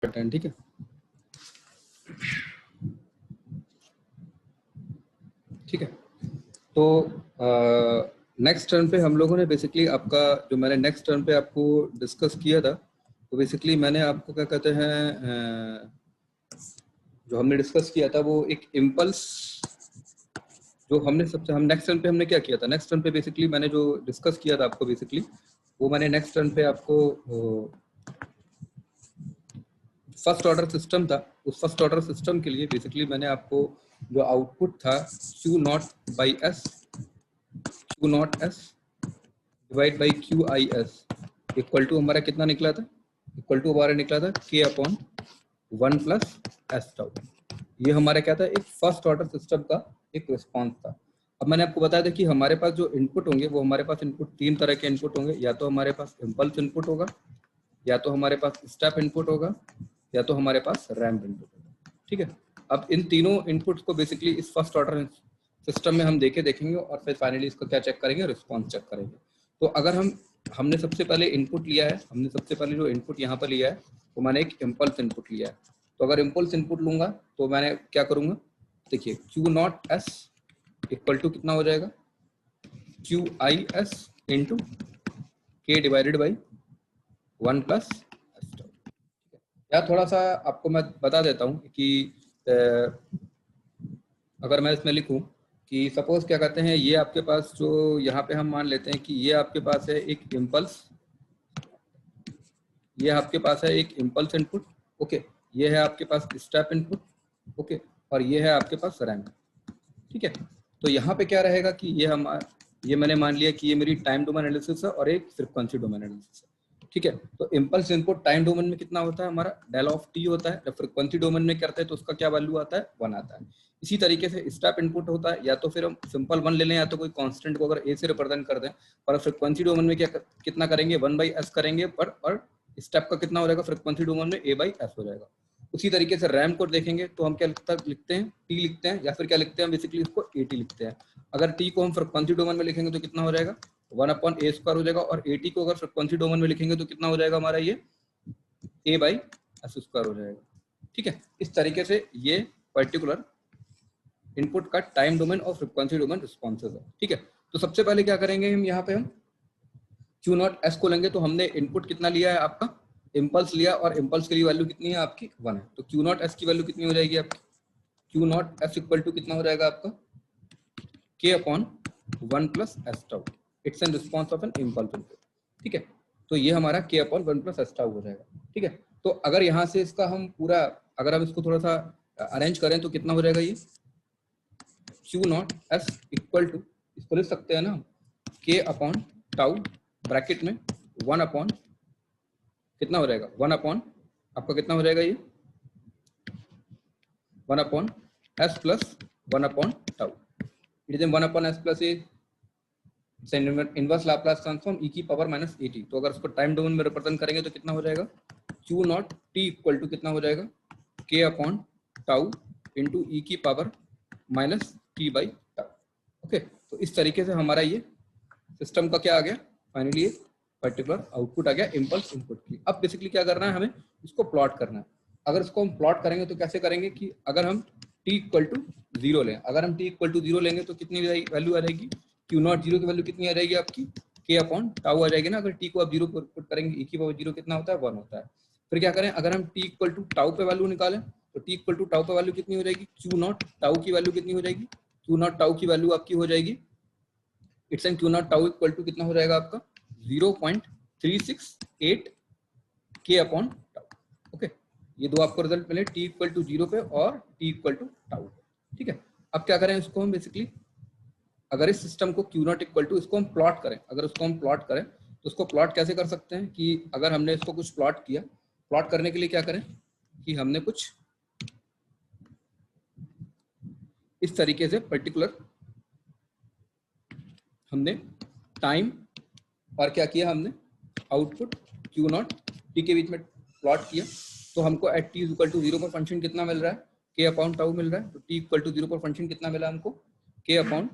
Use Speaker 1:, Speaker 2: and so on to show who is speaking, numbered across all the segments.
Speaker 1: ठीक है। ठीक है, तो नेक्स्ट टर्न पे हम लोगों ने बेसिकली आपका जो मैंने नेक्स्ट टर्न पे आपको डिस्कस किया था, तो बेसिकली मैंने आपको क्या कहते हैं जो हमने डिस्कस किया था वो एक इम्पल्स जो हमने सबसे हम नेक्स्ट टर्न पे हमने क्या किया था, नेक्स्ट टर्न पे बेसिकली मैंने जो डिस्कस किया था आपको बेसिकली वो मैंने नेक्स्ट टर्न पे आपको फर्स्ट ऑर्डर सिस्टम था, उस फर्स्ट ऑर्डर सिस्टम के लिए बेसिकली मैंने आपको जो आउटपुट था Q naught by S, Q naught S divide by Q I S equal to हमारा कितना निकला था, इक्वल टू हमारा निकला था के अपॉन 1 प्लस एस टाउ। ये हमारा क्या था, एक फर्स्ट ऑर्डर सिस्टम का एक रिस्पॉन्स था। अब मैंने आपको बताया था कि हमारे पास जो इनपुट होंगे वो हमारे पास इनपुट 3 तरह के इनपुट होंगे, या तो हमारे पास इम्पल्स इनपुट होगा, या तो हमारे पास स्टेप इनपुट होगा, या तो हमारे पास रैंप इनपुट होगा। ठीक है, अब इन तीनों इनपुट्स को बेसिकली इस फर्स्ट ऑर्डर सिस्टम में हम देखेंगे और फिर फाइनली इसको क्या चेक करेंगे, रिस्पॉन्स चेक करेंगे। तो अगर हमने सबसे पहले इनपुट लिया है, हमने सबसे पहले जो इनपुट यहाँ पर लिया है वो मैंने एक इम्पल्स इनपुट लिया है। तो अगर इम्पल्स इनपुट लूंगा तो मैंने क्या करूंगा, देखिए Q naught S equal to कितना हो जाएगा, Q I S into K divided by 1 plus S tau. या थोड़ा सा आपको मैं बता देता हूँ कि अगर मैं इसमें लिखूं कि सपोज क्या कहते हैं, ये आपके पास जो यहाँ पे हम मान लेते हैं कि ये आपके पास है एक इम्पल्स, ये आपके पास है एक इम्पल्स इनपुट, ओके, ये है आपके पास स्टेप इनपुट, ओके, और ये है आपके पास रैंप। ठीक है, तो यहाँ पे क्या रहेगा कि ये मैंने मान लिया कि ये मेरी टाइम डोमेन एनालिसिस है और एक फ्रीक्वेंसी डोमेन एनालिसिस है। ठीक है, तो इम्पल्स इनपुट टाइम डोमेन में कितना होता है, हमारा डेल ऑफ टी होता है, जब फ्रीक्वेंसी डोमेन में करते हैं तो उसका क्या वैल्यू आता है, 1 आता है। इसी तरीके से स्टेप इनपुट होता है, या तो फिर हम सिंपल 1 ले लें या तो कोई कांस्टेंट को अगर ए से रिप्रेजेंट कर दें, और फ्रीक्वेंसी डोमेन में कितना करेंगे, 1/s करेंगे, पर स्टेप का कितना हो जाएगा फ्रीक्वेंसी डोमेन में, a/s हो जाएगा। उसी तरीके से रैम को देखेंगे तो हम क्या लिखते हैं, टी लिखते हैं, या फिर क्या लिखते हैं बेसिकली इसको एटी लिखते हैं। अगर टी को हम फ्रीक्वेंसी डोमेन में लिखेंगे तो कितना हो जाएगा, 1/a² हो जाएगा, और एटी को अगर फ्रीक्वेंसी डोमेन में लिखेंगे तो कितना हो जाएगा हमारा, ये a/s² हो जाएगा। ठीक है, इस तरीके से ये पर्टिकुलर इनपुट का टाइम डोमेन और फ्रीक्वेंसी डोमेन रिस्पॉन्सेज है। ठीक है, तो सबसे पहले क्या करेंगे हम, यहाँ पे हम क्यू नॉट एस को लेंगे। तो हमने इनपुट कितना लिया है, आपका इम्पल्स लिया, और इम्पल्स के लिए वैल्यू कितनी है आपकी, 1 है। तो क्यू नॉट एस की वैल्यू कितनी हो जाएगी आपकी, Q naught S equal to कितना हो जाएगा आपका, K upon 1 plus S tau, it's an response of an impulse input. ठीक है, तो ये हमारा के अपॉन 1 प्लस एस टाउ हो जाएगा। ठीक है, तो अगर यहाँ से इसका हम पूरा, अगर हम इसको थोड़ा सा अरेंज करें तो कितना हो जाएगा, ये Q naught S equal to, इसको लिख सकते हैं ना, के अपॉन टाउ ब्रैकेट में 1 अपॉन कितना हो जाएगा, 1 अपॉन आपका कितना हो जाएगा, ये 1 upon s plus 1 upon tau, it is 1 upon s plus a inverse Laplace transform e की पावर माइनस एटी। तो अगर इसको टाइम डोमेन में रिप्रेजेंट करेंगे तो कितना हो जाएगा, Q naught T equal to कितना हो जाएगा, के अपॉन टाउ इंटू ई की power minus T by tau. Okay, तो इस तरीके से हमारा ये सिस्टम का क्या आ गया, फाइनली पर्टिकुलर आउटपुट आ गया इम्पल्स इनपुट की। अब बेसिकली क्या करना है, हमें इसको प्लॉट करना है। अगर इसको हम प्लॉट करेंगे तो कैसे करेंगे कि अगर हम t इक्वल टू 0 लें, अगर हम t इक्वल टू 0 लेंगे तो कितनी वैल्यू आ जाएगी, क्यू नॉट 0 की वैल्यू कितनी आ जाएगी आपकी, k अपॉन टाउ आ जाएगी ना। अगर t को आप 0 पर पुट करेंगे, e की पावर 0 कितना होता है, 1 होता है। फिर क्या करें, अगर हम t इक्वल टू टाउ पे वैल्यू निकालें तो t इक्वल टू टाउ पे वैल्यू कितनी हो जाएगी, क्यू नॉट टाउ की वैल्यू कितनी हो जाएगी, क्यू नॉट टाउ की वैल्यू आपकी हो जाएगी, it's an Q naught tau equal to कितना हो जाएगा आपका 0.368 के अपॉन टाउ। ओके, ये दो आपको रिजल्ट मिले, t इक्वल टू 0 पे और t इक्वल टू टाउ। ठीक है, अब क्या करें इसको हम बेसिकली, अगर इस सिस्टम को क्यू नॉट इक्वल टू इसको हम प्लॉट करें, अगर उसको हम प्लॉट करें तो उसको प्लॉट कैसे कर सकते हैं कि अगर हमने इसको कुछ प्लॉट किया, प्लॉट करने के लिए क्या करें कि हमने कुछ इस तरीके से पर्टिकुलर हमने टाइम और क्या किया, हमने आउटपुट क्यू नॉट टी के बीच में प्लॉट किया। तो हमको एट टी इक्वल टू 0 पर फंक्शन कितना मिल रहा है, के अपॉन टाउ मिल रहा है। तो टी इक्वल टू 0 पर फंक्शन कितना मिला हमको, के अपॉन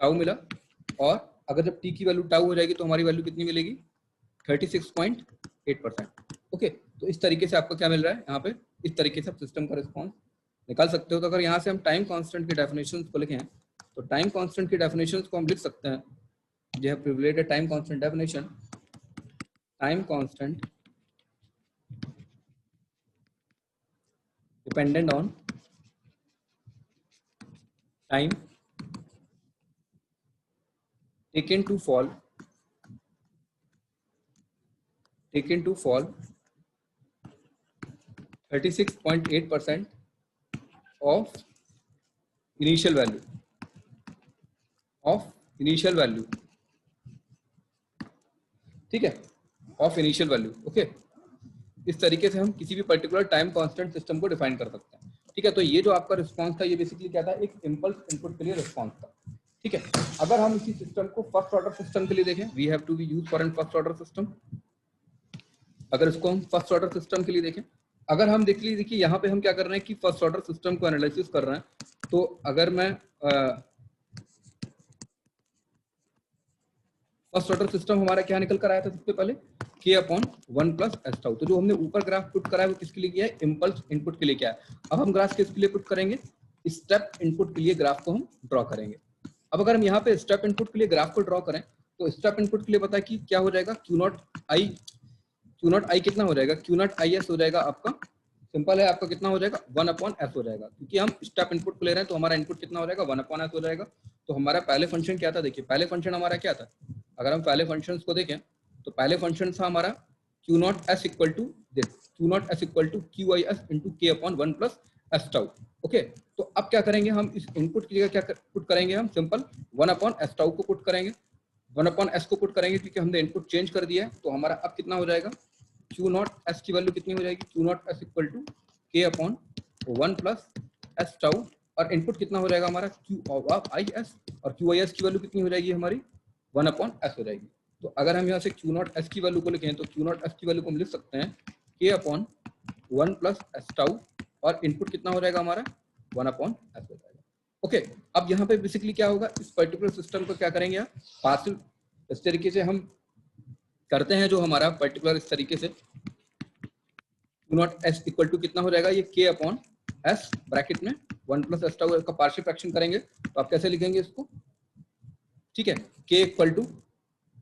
Speaker 1: टाउ मिला। और अगर जब टी की वैल्यू टाउ हो जाएगी तो हमारी वैल्यू कितनी मिलेगी, 36.8%। ओके, तो इस तरीके से आपको क्या मिल रहा है यहाँ पे, इस तरीके से आप सिस्टम का रिस्पॉन्स निकाल सकते हो। तो अगर यहाँ से हम टाइम कांस्टेंट की डेफिनेशन को लिखें तो टाइम कांस्टेंट की डेफिनेशन को हम लिख सकते हैं, ये है प्रिविलेटेड time constant definition. Time constant dependent on time taken to fall 36.8% of initial value ठीक है, ऑफ इनिशियल वैल्यू। ओके, इस तरीके से हम किसी भी पर्टिकुलर टाइम कांस्टेंट सिस्टम को डिफाइन कर सकते हैं। ठीक है, तो ये जो आपका रिस्पांस था ये बेसिकली क्या था, एक इम्पल्स इनपुट के लिए रिस्पांस था। ठीक है, अगर हम इसी सिस्टम को फर्स्ट ऑर्डर सिस्टम के लिए देखें, we have to be use for an first order system. अगर इसको हम फर्स्ट ऑर्डर सिस्टम के लिए देखें, अगर हम देखिए यहाँ पे हम क्या कर रहे हैं कि फर्स्ट ऑर्डर सिस्टम को एनालिसिस कर रहे हैं। तो अगर मैं फर्स्ट ऑर्डर सिस्टम हमारा क्या निकल कर आया था सबसे पहले, k/1 + s tau। तो जो हमने ऊपर ग्राफ पुट करा है वो किसके लिए किया है, इम्पल्स इनपुट के लिए किया है। अब हम ग्राफ किसके लिए पुट करेंगे, स्टेप इनपुट के लिए ग्राफ को हम ड्रॉ करेंगे। अब अगर हम यहाँ पे स्टेप इनपुट के लिए ग्राफ को ड्रॉ करें तो स्टेप इनपुट के लिए पता है कि क्या हो जाएगा, Q0 i कितना हो जाएगा, Q0 is हो जाएगा आपका, सिंपल है, आपका कितना हो जाएगा 1/s हो जाएगा, क्योंकि हम स्टेप इनपुट को ले रहे हैं तो हमारा इनपुट कितना हो जाएगा 1/s हो जाएगा। तो हमारा पहले फंक्शन क्या था, देखिए पहले फंक्शन हमारा क्या था, अगर हम पहले फंक्शन को देखें तो पहले फंक्शन था हमारा Q0s equal to QIS into k/1 + s tau। Okay, तो अब क्या करेंगे, हम इस इनपुट की जगह क्या पुट करेंगे, हम सिंपल 1/s tau को पुट करेंगे, 1/s को पुट करेंगे क्योंकि हमने इनपुट चेंज कर दिया है। तो हमारा अब कितना हो जाएगा, Q0s की वैल्यू कितनी हो जाएगी, Q0s equal to k/1 + s tau, और इनपुट कितना हो जाएगा हमारा QIS, और QIS की वैल्यू कितनी हो जाएगी हमारी 1/s हो जाएगी। तो अगर हम यहाँ से Q0s की वैल्यू को लिखें तो Q0s की वैल्यू को हम लिख सकते हैं k/1 + s tau, और इनपुट कितना हो जाएगा हमारा 1/s हो जाएगा। ओके, अब यहाँ पे बेसिकली क्या होगा, इस पर्टिकुलर सिस्टम को क्या करेंगे, पार्शियल इस तरीके से हम करते हैं, जो हमारा पर्टिकुलर इस तरीके से Q0s इक्वल टू कितना हो जाएगा, ये k/s ब्रैकेट में 1 + s tau का पार्शियल फ्रैक्शन करेंगे। तो आप कैसे लिखेंगे इसको, ठीक है, k इक्वल टू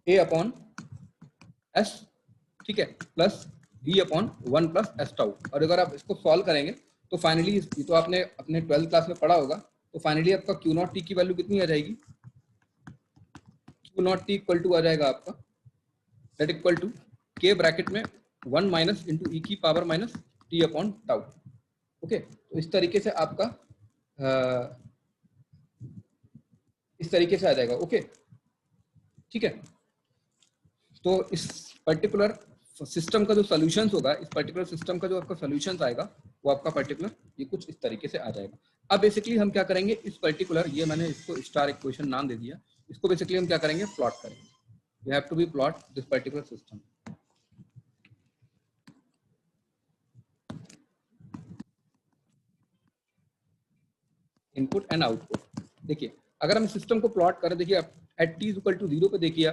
Speaker 1: a/s, ठीक है, प्लस v/1 + s tau। और अगर आप इसको सॉल्व करेंगे तो फाइनली, तो आपने अपने 12th क्लास में पढ़ा होगा, तो फाइनली आपका Q0t की वैल्यू कितनी आ जाएगी, Q0t इक्वल टू आ जाएगा आपका that equal to k bracket में 1 माइनस इंटू e⁻t/tau। ओके, तो इस तरीके से आपका इस तरीके से आ जाएगा। ओके, ठीक है, तो इस पर्टिकुलर सिस्टम का जो सॉल्यूशन होगा, इस पर्टिकुलर सिस्टम का जो आपका सॉल्यूशन आएगा वो आपका पर्टिकुलर ये कुछ इस तरीके से आ जाएगा। अब बेसिकली हम क्या करेंगे, इस पर्टिकुलर, ये मैंने इसको स्टार इक्वेशन नाम दे दिया, इसको बेसिकली हम क्या करेंगे, प्लॉट करेंगे। We have to be plot this particular system, input and output. देखिए अगर हम सिस्टम को प्लॉट करें, देखिए एट t इक्वल टू 0 पे देखिए,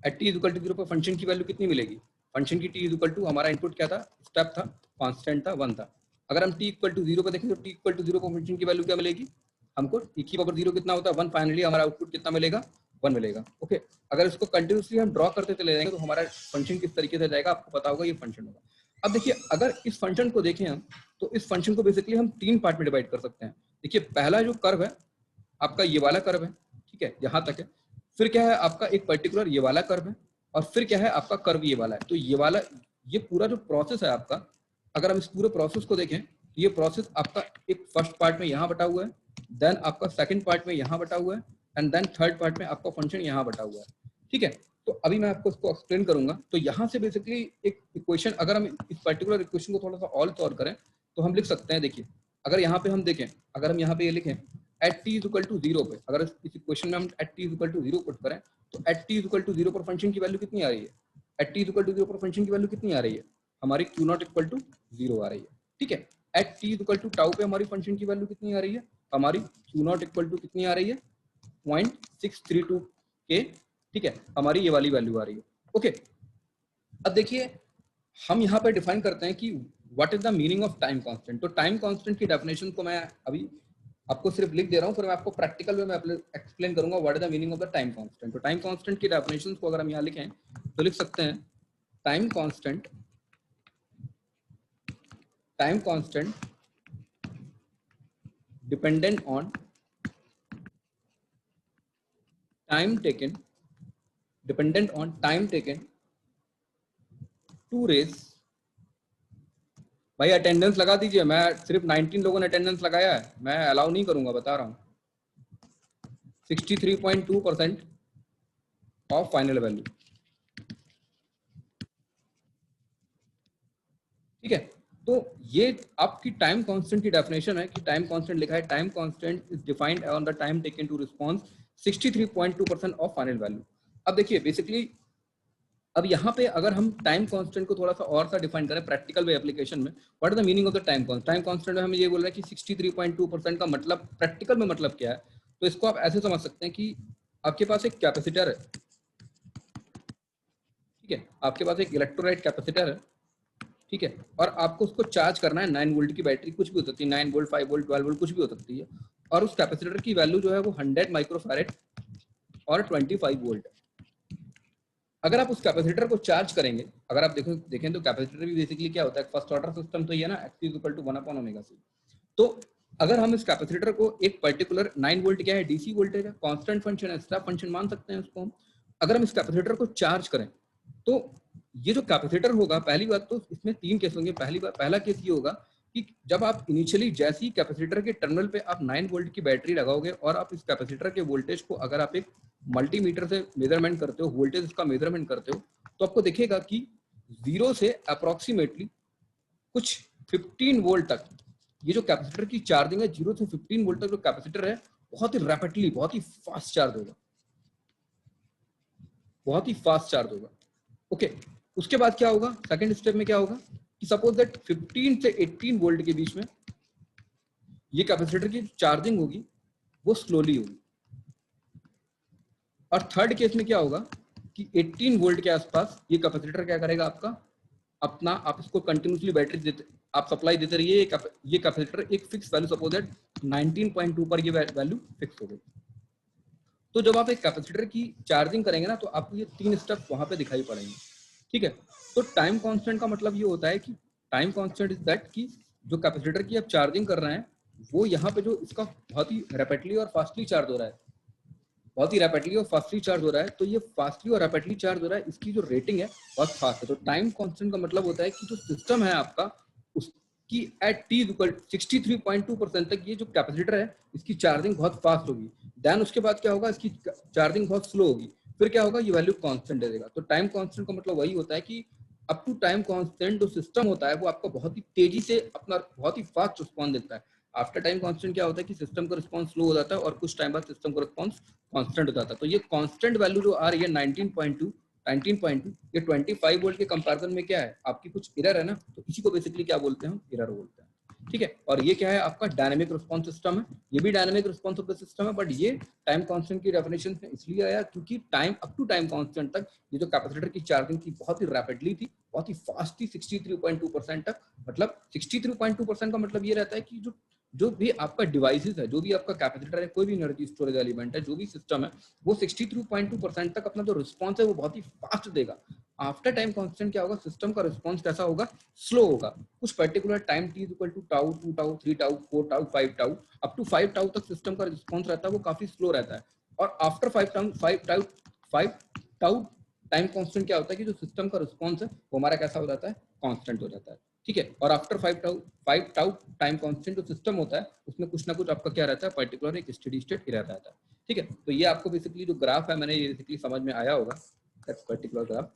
Speaker 1: एट t इक्वल टू 0 पे फंक्शन की वैल्यू कितनी मिलेगी, फंक्शन की t इक्वल टू, हमारा इनपुट क्या था, स्टेप था, कांस्टेंट था, 1 था। अगर हम t इक्वल टू 0 पे देखें तो t इक्वल टू 0 पर फंक्शन की वैल्यू क्या मिलेगी हमको, e⁻0 कितना होता है 1, फाइनली हमारा आउटपुट कितना मिलेगा 1 मिलेगा। ओके, अगर इसको कंटिन्यूसली हम ड्रॉ करते चले जाएंगे तो हमारा फंक्शन किस तरीके से जाएगा, आपको पता होगा ये फंक्शन होगा। अब देखिए अगर इस फंक्शन को देखें हम, तो इस फंक्शन को बेसिकली हम 3 पार्ट में डिवाइड कर सकते हैं। देखिए पहला जो कर्व है आपका ये वाला कर्व है, ठीक है, यहाँ तक है। फिर क्या है आपका एक पर्टिकुलर ये वाला कर्व है, और फिर क्या है आपका कर्व ये वाला है। तो ये वाला, ये पूरा जो प्रोसेस है आपका, अगर हम इस पूरे प्रोसेस को देखें तो ये प्रोसेस आपका एक फर्स्ट पार्ट में यहाँ बटा हुआ है, देन आपका सेकंड पार्ट में यहाँ बटा हुआ है, एंड देन थर्ड पार्ट में आपका फंक्शन यहाँ बटा हुआ है। ठीक है, तो अभी मैं आपको इसको एक्सप्लेन करूंगा। तो यहाँ से बेसिकली एक इक्वेशन, अगर हम इस पर्टिकुलर इक्वेशन को थोड़ा सा और सॉल्व करें तो हम लिख सकते हैं। देखिए अगर यहाँ पे हम देखें, अगर हम यहाँ पे ये लिखें एट t इक्वल टू 0 पे, अगर इस इक्वेशन में हम at t equal to 0 put करें तो एट t इक्वल टू 0 पर फंक्शन की वैल्यू कितनी आ रही है, एट t इक्वल टू 0 पर फंक्शन की वैल्यू कितनी आ रही है हमारी, Q0 इक्वल टू 0 आ रही है। ठीक है, at t equal to tau पे हमारी फंक्शन की वैल्यू कितनी आ रही है, हमारी Q0 इक्वल टू कितनी आ रही है 0.632 के, ठीक है, हमारी ये वाली वैल्यू आ रही है। ओके, अब देखिए हम यहाँ पे डिफाइन करते हैं कि what is the meaning of time constant. तो टाइम कांस्टेंट की डेफिनेशन को मैं अभी आपको सिर्फ लिख दे रहा हूँ, फिर मैं आपको प्रैक्टिकल में मैं एक्सप्लेन करूंगा what is the meaning of the time constant. तो टाइम कांस्टेंट की डेफिनेशन को अगर हम यहाँ लिखें तो लिख सकते हैं time constant dependent on time taken to race. भाई अटेंडेंस लगा दीजिए, मैं सिर्फ 19 लोगों ने अटेंडेंस लगाया है, मैं अलाउ नहीं करूंगा, बता रहा हूँ। 63.2% ऑफ फाइनल वैल्यू। ठीक है, तो ये आपकी टाइम कांस्टेंट की डेफिनेशन है कि टाइम कांस्टेंट लिखा है, time constant is defined on the time taken to response 63.2% of final value. अब देखिए बेसिकली अब यहाँ पे अगर हम टाइम कांस्टेंट को थोड़ा सा और सा डिफाइन करें प्रैक्टिकल वे एप्लीकेशन में, what is the meaning of the time constant. Time constant में हम ये बोल रहे हैं कि 63.2% का मतलब प्रैक्टिकल में मतलब क्या है। तो इसको आप ऐसे समझ सकते हैं कि आपके पास एक कैपेसिटर है, ठीक है, आपके पास एक इलेक्ट्रोलाइट कैपेसिटर है, ठीक है, और आपको उसको चार्ज करना है। 9 वोल्ट की बैटरी कुछ भी हो सकती है, 9 वोल्ट 5 वोल्ट 12 वोल्ट कुछ भी हो सकती है, और उस कैपेसिटर की वैल्यू जो है वो 100 माइक्रोफैरेड और 25 वोल्ट। अगर आप उस कैपेसिटर को चार्ज करेंगे, अगर आप देखें तो कैपेसिटर भी बेसिकली क्या होता है, फर्स्ट ऑर्डर सिस्टम तो ये है ना, x इक्वल टू 1/ओमेगा c। तो अगर हम इस कैपेसिटर को एक पर्टिकुलर 9 वोल्ट क्या है, डीसी वोल्टेज है, कांस्टेंट फंक्शन है, स्टेप फंक्शन मान सकते हैं उसको हम। अगर हम इस कैपेसिटर को चार्ज करें तो ये जो कैपेसिटर होगा, पहली बात तो इसमें 3 केस होंगे। पहला केस ये होगा कि जब आप इनिशियली जैसे ही कैपेसिटर के टर्मिनल पे आप 9 वोल्ट की बैटरी लगाओगे और आप इस कैपेसिटर के वोल्टेज को अगर आप एक मल्टीमीटर से मेजरमेंट करते हो, वोल्टेज इसका मेजरमेंट करते हो, तो आपको दिखेगा कि 0 से अप्रोक्सीमेटली कुछ 15 वोल्ट तक ये जो कैपेसिटर की चार्जिंग है, 0 से 15 वोल्ट तक जो कैपेसिटर है बहुत ही रैपिडली, बहुत ही फास्ट चार्ज होगा, बहुत ही फास्ट चार्ज होगा। ओके, उसके बाद क्या होगा, सेकंड स्टेप में क्या होगा कि सपोज दैट 15 से 18 वोल्ट के बीच में ये कैपेसिटर की चार्जिंग होगी, वो स्लोली होगी। और थर्ड केस में क्या होगा कि 18 वोल्ट के आसपास ये कैपेसिटर क्या करेगा आपका, अपना आप इसको कंटिन्यूसली बैटरी देते, आप सप्लाई देते रहिए, ये कैपेसिटर एक फिक्स वैल्यू सपोज दैट 19.2 पर ये वैल्यू फिक्स हो गई। तो जब आप एक कैपेसिटर की चार्जिंग करेंगे ना, तो आपको ये 3 स्टेप वहां पे दिखाई पड़ेंगे। ठीक है, तो टाइम कांस्टेंट का मतलब ये होता है कि टाइम कांस्टेंट इज दैट कि जो कैपेसिटर की आप चार्जिंग कर रहे हैं वो यहाँ पे जो इसका बहुत ही रैपिडली और फास्टली चार्ज हो रहा है, बहुत ही रैपिडली और फास्टली चार्ज हो रहा है। तो ये फास्टली और रैपिडली चार्ज हो रहा है, इसकी जो रेटिंग है बहुत फास्ट है। तो टाइम कांस्टेंट का मतलब होता है कि जो सिस्टम है आपका उसकी एट टी इक्वल 63.2% तक ये जो कैपेसिटर है इसकी चार्जिंग बहुत फास्ट होगी। देन उसके बाद क्या होगा, इसकी चार्जिंग बहुत स्लो होगी, फिर क्या होगा, ये वैल्यू कांस्टेंट दे देगा। तो टाइम कांस्टेंट का मतलब वही होता है कि अप टू टाइम कांस्टेंट जो सिस्टम होता है वो आपका बहुत ही तेजी से अपना बहुत ही फास्ट रिस्पॉन्स देता है। आफ्टर टाइम कांस्टेंट क्या होता है कि सिस्टम का रिस्पॉन्स स्लो हो जाता है और कुछ टाइम बाद सिस्टम का रिस्पॉन्स कांस्टेंट हो जाता है। तो ये कांस्टेंट वैल्यू जो आ रही है 19.2 ये 25 वोल्ट के कंपैरिजन में क्या है, आपकी कुछ एरर है ना, तो इसी को बेसिकली क्या बोलते हैं, हम एरर बोलते हैं। ठीक है, और ये क्या है, आपका डायनेमिक रिस्पॉन्स सिस्टम है। ये भी dynamic response of the system है, बट ये टाइम कांस्टेंट की डेफिनेशन में इसलिए आया क्योंकि time up to time constant तक ये जो कैपेसिटर की चार्जिंग थी बहुत ही रैपिडली थी, बहुत ही फास्ट थी 63.2% तक। मतलब 63.2% का मतलब ये रहता है कि जो भी आपका डिवाइसेस है, जो भी आपका कैपेसिटर है, कोई भी एनर्जी स्टोरेज एलिमेंट है, जो भी सिस्टम है, वो 63.2% तक अपना जो रिस्पॉन्स है वो बहुत ही फास्ट देगा। आफ्टर टाइम कांस्टेंट क्या होगा, सिस्टम का रिस्पॉन्स कैसा होगा, स्लो होगा। कुछ particular time T equal to tau, 2 tau, 3 tau, 4 tau, 5 tau, up to 5 tau तक सिस्टम का रिस्पॉन्स रहता है, वो काफी स्लो रहता है। और आफ्टर 5 टाउ टाइम कांस्टेंट क्या होता है कि जो सिस्टम का रिस्पॉन्स है वो हमारा कैसा हो जाता है, कांस्टेंट हो जाता है। ठीक है, और आफ्टर 5 टाउ टाइम कांस्टेंट जो सिस्टम होता है उसमें कुछ ना कुछ आपका क्या रहता है, पर्टिकुलर एक स्टेडी स्टेट एरर रहता है। ठीक है, तो ये आपको बेसिकली जो ग्राफ है, मैंने ये बेसिकली समझ में आया होगा पर्टिकुलर ग्राफ।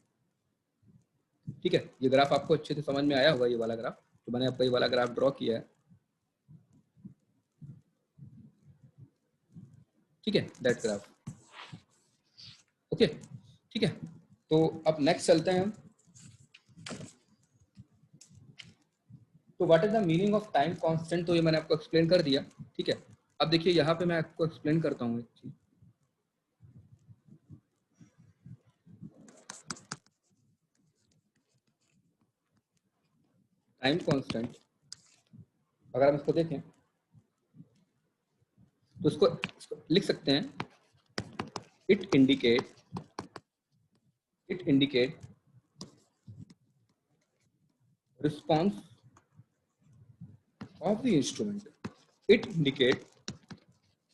Speaker 1: ठीक है, ये ग्राफ आपको अच्छे से समझ में आया होगा, ये वाला ग्राफ तो मैंने आपको ये वाला ग्राफ ड्रॉ किया है। ठीक है, दैट ग्राफ। ओके, ठीक है, तो अब नेक्स्ट चलते हैं हम। तो what is the meaning of time constant, तो ये मैंने आपको एक्सप्लेन कर दिया। ठीक है, अब देखिए यहाँ पे मैं आपको एक्सप्लेन करता हूँ एक चीज। टाइम कांस्टेंट अगर हम इसको देखें तो इसको लिख सकते हैं, it indicate response of the instrument, it indicate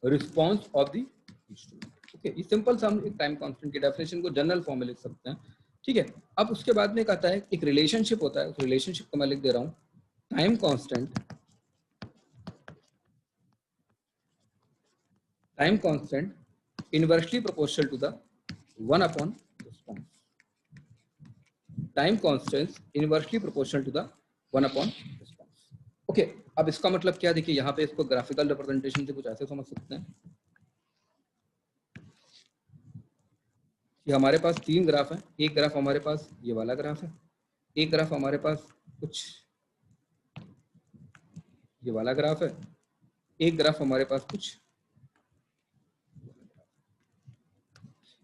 Speaker 1: response of the instrument. Okay, ये सिंपल सा हम एक टाइम कांस्टेंट की डेफिनेशन को जनरल फॉर्म में लिख सकते हैं। ठीक है, अब उसके बाद में एक आता है, एक रिलेशनशिप होता है, उस रिलेशनशिप को मैं लिख दे रहा हूं, time constant inversely proportional to the 1 upon response, time constant inversely proportional to the 1 upon response. Okay, अब इसका मतलब क्या, देखिए यहाँ पे इसको ग्राफिकल रिप्रेजेंटेशन से कुछ ऐसे समझ सकते हैं कि हमारे पास 3 ग्राफ है। एक ग्राफ हमारे पास ये वाला ग्राफ है, एक ग्राफ हमारे पास कुछ ये वाला ग्राफ है, एक ग्राफ हमारे पास कुछ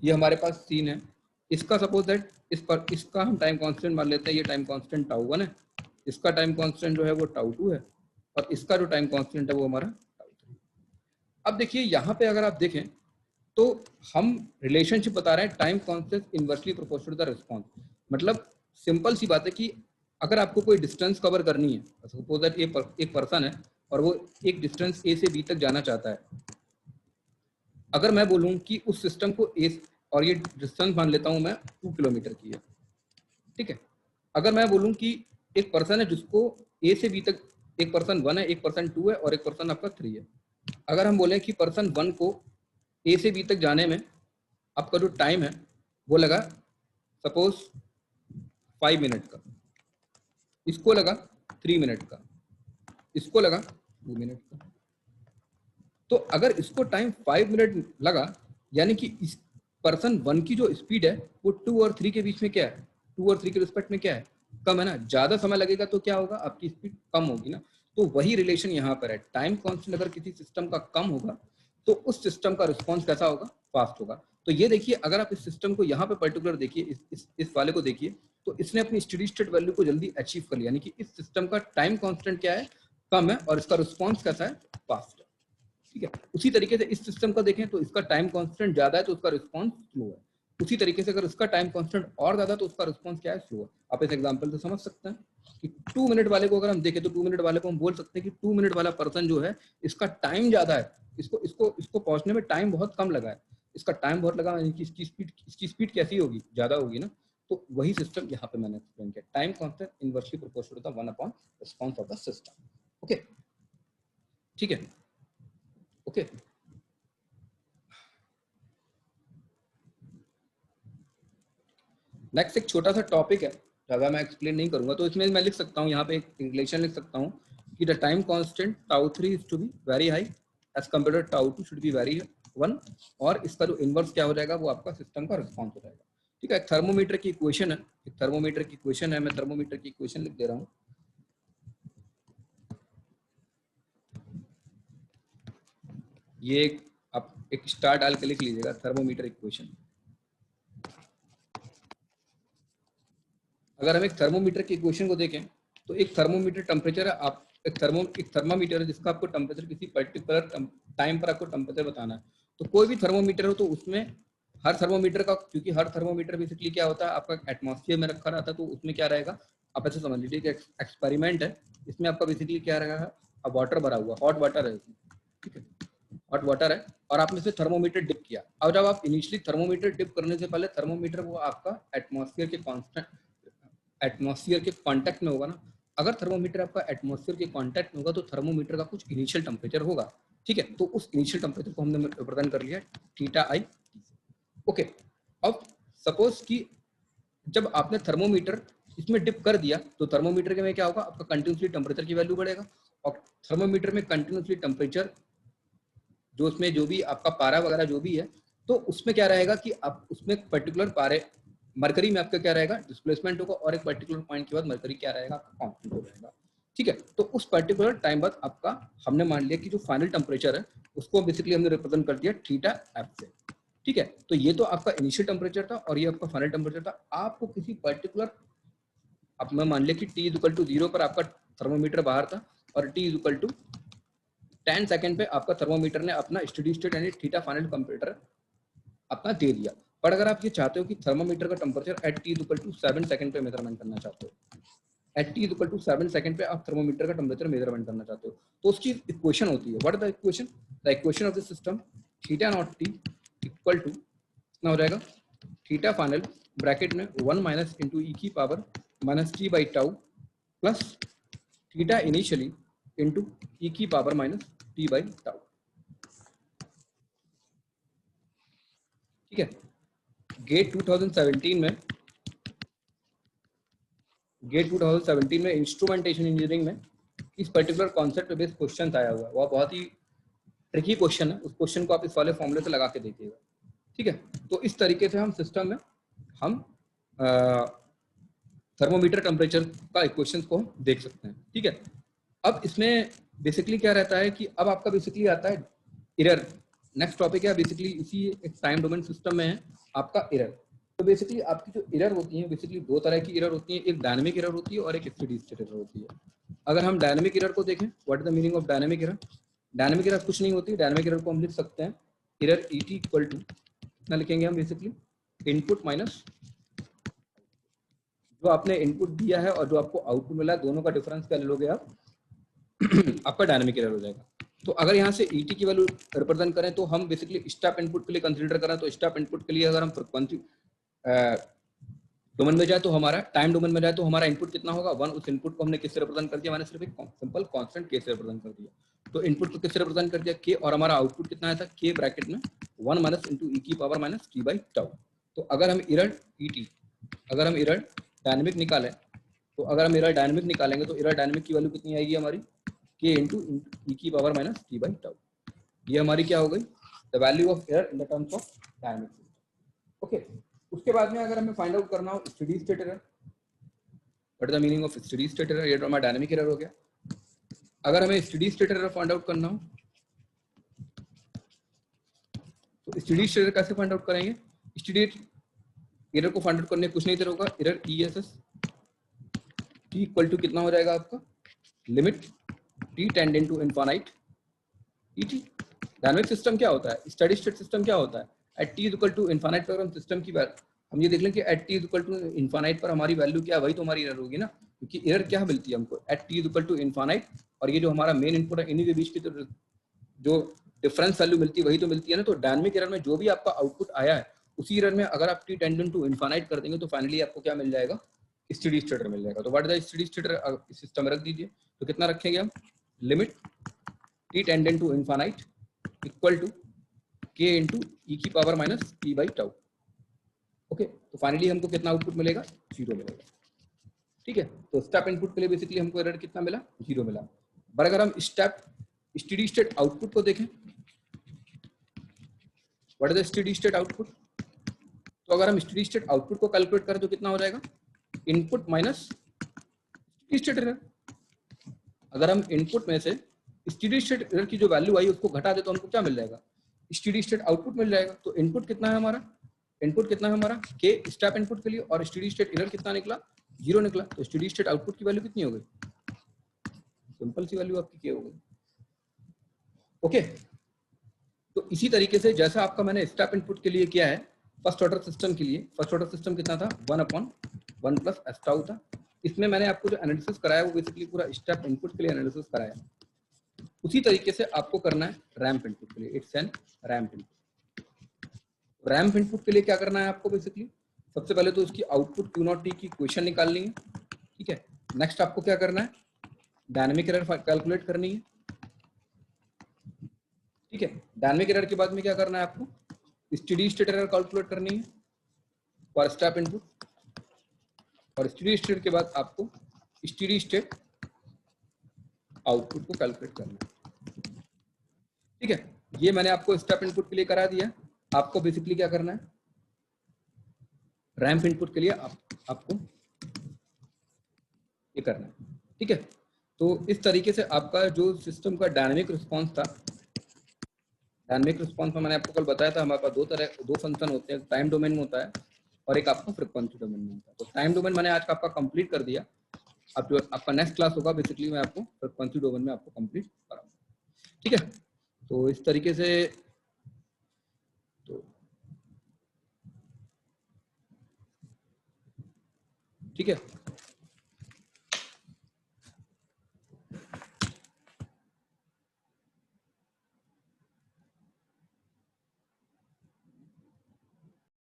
Speaker 1: ये हमारे पास सीन है। इसका सपोज दैट इसका हम टाइम कांस्टेंट मान लेते हैं, ये टाइम कांस्टेंट टाउ 1 है, इसका टाइम कांस्टेंट जो है वो टाउ 2 है, और इसका जो टाइम कांस्टेंट है वो हमारा टाउ 3। अब देखिए यहाँ पे अगर आप देखें तो हम रिलेशनशिप बता रहे हैं, time constant inversely proportional to the response. मतलब सिंपल सी बात है कि अगर आपको कोई डिस्टेंस कवर करनी है, सपोज दैट एक पर्सन है और वो एक डिस्टेंस ए से बी तक जाना चाहता है, अगर मैं बोलूं कि उस सिस्टम को ए, और ये डिस्टेंस मान लेता हूं मैं 2 किलोमीटर की है, ठीक है, अगर मैं बोलूं कि एक पर्सन है जिसको ए से बी तक, एक पर्सन 1 है, एक पर्सन 2 है और एक पर्सन आपका 3 है, अगर हम बोले कि पर्सन 1 को ए से बी तक जाने में आपका जो टाइम है वो लगा सपोज 5 मिनट का, इसको लगा 3 मिनट का, इसको लगा 2 मिनट का, तो अगर इसको टाइम 5 मिनट लगा, यानी कि इस पर्सन 1 की जो स्पीड है वो 2 और 3 के बीच में क्या है, 2 और 3 के रिस्पेक्ट में क्या है, कम है ना। ज्यादा समय लगेगा तो क्या होगा, आपकी स्पीड कम होगी ना। तो वही रिलेशन यहाँ पर है, टाइम कांस्टेंट अगर किसी सिस्टम का कम होगा तो उस सिस्टम का रिस्पॉन्स कैसा होगा, फास्ट होगा। तो ये देखिए, अगर आप इस सिस्टम को यहाँ पे पर्टिकुलर देखिए, इस वाले को देखिए, तो इसने अपनी स्टेडी स्टेट वैल्यू को जल्दी अचीव कर लिया, यानी कि इस सिस्टम का टाइम कांस्टेंट क्या है, कम है, और इसका रिस्पॉन्स कैसा है, फास्ट है। ठीक है, उसी तरीके से इस सिस्टम का देखें तो इसका टाइम कांस्टेंट ज्यादा है तो उसका रिस्पॉन्स स्लो है। उसी तरीके से अगर इसका टाइम कांस्टेंट और ज्यादा तो उसका रिस्पॉन्स क्या है, स्लो है। आप इस एग्जांपल से समझ सकते हैं कि 2 मिनट वाले को अगर हम देखें तो 2 मिनट वाले को हम बोल सकते हैं कि 2 मिनट वाला पर्सन जो है इसका टाइम ज्यादा है, इसको पहुंचने में टाइम बहुत कम लगा है, इसका टाइम बहुत लगा, यानी कि इसकी स्पीड कैसी होगी, ज्यादा होगी ना। तो वही सिस्टम यहाँ पे मैंने एक्सप्लेन किया, time constant inversely proportional to the 1 upon response of the system. Okay, ठीक है, ओके। नेक्स्ट एक छोटा सा टॉपिक है, ज़्यादा मैं एक्सप्लेन नहीं करूंगा, तो इसमें मैं लिख सकता हूँ, यहाँ पे एक रिलेशन लिख सकता हूँ कि the time constant tau 3 is to be very high as compare to tau 2 should be very 1, और इसका जो इनवर्स क्या हो जाएगा, वो आपका सिस्टम का रिस्पॉन्स हो जाएगा। ठीक है, थर्मोमीटर की इक्वेशन है, एक थर्मोमीटर की इक्वेशन है, मैं थर्मोमीटर की इक्वेशन लिख दे रहा हूँ। ये आप एक स्टार डाल के लिख लीजिएगा, थर्मोमीटर इक्वेशन। अगर हम एक थर्मोमीटर की इक्वेशन को देखें तो एक थर्मोमीटर टेम्परेचर है, आप एक थर्मामीटर है जिसका आपको टेम्परेचर किसी पर्टिकुलर टाइम पर आपको टेम्परेचर बताना है। तो कोई भी थर्मोमीटर हो तो उसमें हर थर्मोमीटर का, क्योंकि हर थर्मोमीटर बेसिकली क्या होता है, आपका एटमॉस्फेयर में रखा रहता है, तो उसमें क्या रहेगा, आप ऐसे समझ लीजिए कि एक्सपेरिमेंट है, इसमें आपका बेसिकली क्या रहेगा, अब वाटर भरा हुआ, हॉट वाटर है, ठीक है, हॉट वाटर है, और आपने से थर्मोमीटर डिप किया। अब जब आप इनिशियली थर्मोमीटर डिप करने से पहले थर्मोमीटर वो आपका एटमॉस्फेयर के कांटेक्ट में होगा ना। अगर थर्मोमीटर आपका एटमॉस्फेयर के कांटेक्ट में होगा तो थर्मोमीटर का कुछ इनिशियल टेम्परेचर होगा। ठीक है, तो उस इनिशियल टेम्परेचर को हमने रिप्रेजेंट कर लिया थीटा आई। ओके, अब सपोज कि जब आपने थर्मोमीटर इसमें डिप कर दिया तो थर्मोमीटर के में क्या होगा, आपका कंटिन्यूसली टेम्परेचर की वैल्यू बढ़ेगा, और थर्मोमीटर में कंटिन्यूसली टेम्परेचर जो उसमें जो भी आपका पारा वगैरह जो भी है, तो उसमें क्या रहेगा कि आप उसमें पर्टिकुलर पारे मरकरी में आपका क्या रहेगा, डिस्प्लेसमेंट होगा, और एक पर्टिकुलर पॉइंट के बाद मरकरी क्या रहेगा, आपका कांस्टेंट हो जाएगा। ठीक है, तो उस पर्टिकुलर टाइम बाद आपका हमने मान लिया कि जो फाइनल टेम्परेचर है उसको बेसिकली हमने रिप्रेजेंट कर दिया थीटा एफ से। ठीक है, तो ये तो आपका इनिशियल टेम्परेचर था और ये आपका फाइनल टेम्परेचर था। आपको किसी पर्टिकुलर अब मैं मान लिया कि t इज इक्वल टू 0 पर आपका थर्मोमीटर बाहर था और t is equal to 10 second पे आपका थर्मोमीटर ने अपना स्टेडी स्टेट यानी थीटा फाइनल कंप्यूटर अपना दे दिया। पर अगर आप ये चाहते हो कि थर्मोमीटर का temperature at t is equal to 7 second पे मेजरमेंट करना चाहते हो, at t is equal to 7 second पे आप थर्मोमीटर का टेम्परेचर मेजरमेंट करना चाहते हो, तो उसकी इक्वेशन होती है, what is the equation? The equation of the system theta naught t equal to कितना हो जाएगा, थीटा फाइनल ब्रैकेट में 1 माइनस इंटू ई की power minus t by tau plus theta initially into ई की power minus t by tau. ठीक है, GATE 2017 में instrumentation engineering में इस पर्टिकुलर कॉन्सेप्ट पे बेस्ड क्वेश्चन आया हुआ है, वह बहुत ही ट्रिकी क्वेश्चन है। उस क्वेश्चन को आप इस वाले फॉर्मूले से लगा के देखिएगा। ठीक है, तो इस तरीके से हम सिस्टम में हम थर्मोमीटर टेम्परेचर का इक्वेशन को देख सकते हैं। ठीक है, अब इसमें बेसिकली क्या रहता है कि अब आपका बेसिकली आता है एरर। नेक्स्ट टॉपिक है बेसिकली इसी एक टाइम डोमेन सिस्टम में है आपका एरर। तो बेसिकली आपकी जो एरर होती है बेसिकली दो तरह की एरर होती है, एक डायनेमिक एरर होती है और एक स्टेडी स्टेट एरर होती है। अगर हम डायनेमिक एरर को देखें, what is the meaning of dynamic error? Dynamic error कुछ नहीं होती, डायनेमिक एरर को हम लिख सकते हैं error E T equal to कितना लिखेंगे हम, बेसिकली इनपुट माइनस जो आपने इनपुट दिया है और जो आपको आउटपुट मिला है, दोनों का डिफरेंस क्या ले लोगे आप आपका डायनेमिक एरर हो जाएगा। तो अगर यहाँ से ईटी की वैल्यू रिप्रेजेंट करें तो हम बेसिकली स्टेप इनपुट के लिए कंसीडर करें, तो स्टेप इनपुट के लिए अगर हम फ्रीक्वेंसी डोमेन में जाए तो हमारा टाइम डोमेन में जाए तो हमारा इनपुट कितना होगा 1। उस इनपुट को हमने किससे रिप्रेजेंट कर दिया, मैंने सिर्फ एक सिंपल कांस्टेंट के से रिप्रेजेंट कर दिया। तो इनपुट को किससे रिप्रेजेंट कर दिया के, और हमारा आउटपुट कितना आया था के ब्रैकेट में 1 माइनस इंटू ई की power minus T by tau. तो अगर हम एरर ईटी, अगर हम एरर डायनेमिक निकालें, तो अगर हम एरर डायनेमिक निकालेंगे तो एरर डायनेमिक की वैल्यू कितनी आएगी हमारी के इंटू ई की power minus T by tau. ये हमारी क्या हो गई, the value of error in the terms of dynamic system. Okay, उसके बाद में अगर हमें फाइंड आउट करना हो steady state error, what is the meaning of steady state error? ये तो हमारा डायनेमिक एरर हो गया। अगर हमें steady state error find out करना हो तो स्टेडी स्टेट एरर कैसे फाइंड आउट करेंगे? स्टेडी एरर को फाइंड आउट करने कुछ नहीं देर होगा, error e s s t equal to कितना हो जाएगा आपका, limit t tending to infinite e t. Dynamic system क्या होता है, स्टेडी स्टेट सिस्टम क्या होता है, at T is equal to infinite पर हम सिस्टम की हम ये देख लें कि at T is equal to infinite पर हमारी वैल्यू क्या है, वही तो हमारी एरर होगी ना, क्योंकि एरर क्या मिलती है हमको at T is equal to infinite, और ये जो हमारा मेन इनपुट है इन्हीं के बीच की तो जो डिफरेंस वैल्यू मिलती है वही तो मिलती है ना। तो डायनेमिक एरर में जो भी आपका आउटपुट आया है उसी एरर में अगर आप टी टेंडेंट टू इनफाइनाइट कर देंगे तो फाइनली आपको क्या मिल जाएगा, स्टेडी स्टेट एरर मिल जाएगा। तो what is the steady state error system में रख दीजिए, तो कितना रखेंगे हम, limit t tending to infinite equal to k into ई की power minus T by tau. Okay, तो फाइनली हमको कितना आउटपुट मिलेगा, 0 मिलेगा। ठीक है, तो स्टेप इनपुट के लिए बेसिकली हमको एरर कितना मिला, 0 मिला। पर अगर हम स्टेप स्टेडी स्टेट आउटपुट को देखें, what is the steady state output? तो अगर हम स्टेडी स्टेट आउटपुट को कैलकुलेट करें तो कितना हो जाएगा, input minus steady state error. अगर हम इनपुट में से स्टेडी स्टेट एरर की जो वैल्यू आई उसको घटा दे तो हमको क्या मिल जाएगा, स्टेडी स्टेट आउटपुट मिल जाएगा। तो इनपुट कितना है हमारा, इनपुट कितना है हमारा के स्टेप इनपुट के लिए, और स्टेडी स्टेट एरर कितना निकला, 0 निकला। तो स्टेडी स्टेट आउटपुट की वैल्यू कितनी हो गई, सिंपल सी वैल्यू आपकी के हो गई। ओके, तो इसी तरीके से जैसा आपका मैंने स्टेप इनपुट के लिए किया है फर्स्ट ऑर्डर सिस्टम के लिए, फर्स्ट ऑर्डर सिस्टम कितना था, 1/1 प्लस एस टाउ था। इसमें मैंने आपको जो एनालिसिस कराया वो बेसिकली पूरा स्टेप इनपुट के लिए एनालिसिस कराया। उसी तरीके से आपको करना है रैंप इनपुट के लिए, it's an ramp input. Ramp input के लिए क्या करना है आपको, बेसिकली सबसे पहले तो उसकी आउटपुट क्यू नॉट टी की इक्वेशन निकालनी है। ठीक है, नेक्स्ट आपको क्या करना है, डायनेमिक एरर कैलकुलेट करनी है। ठीक है, डायनेमिक एरर के बाद में क्या करना है आपको, स्टेडी स्टेट एरर कैलकुलेट करनी है फॉर स्टेप इनपुट, और स्टेडी स्टेट के बाद आपको स्टेडी स्टेट आउटपुट को कैलकुलेट करना है। ठीक है, ये मैंने आपको स्टेप इनपुट के लिए करा दिया। आपको बेसिकली क्या करना है, रैंप इनपुट के लिए आपको ये करना है। ठीक है, तो इस तरीके से आपका जो सिस्टम का डायनेमिक रिस्पांस था, डायनेमिक रिस्पांस में मैंने आपको कल बताया था हमारे पास दो फंक्शन होते हैं, टाइम डोमेन में होता है और एक आपका फ्रीक्वेंसी डोमेन में होता है। तो टाइम डोमेन मैंने आज का आपका कंप्लीट कर दिया। अब जो आपका नेक्स्ट क्लास होगा बेसिकली मैं आपको फ्रीक्वेंसी डोमेन में आपको कंप्लीट कराऊंगा, ठीक है। तो इस तरीके से तो ठीक है।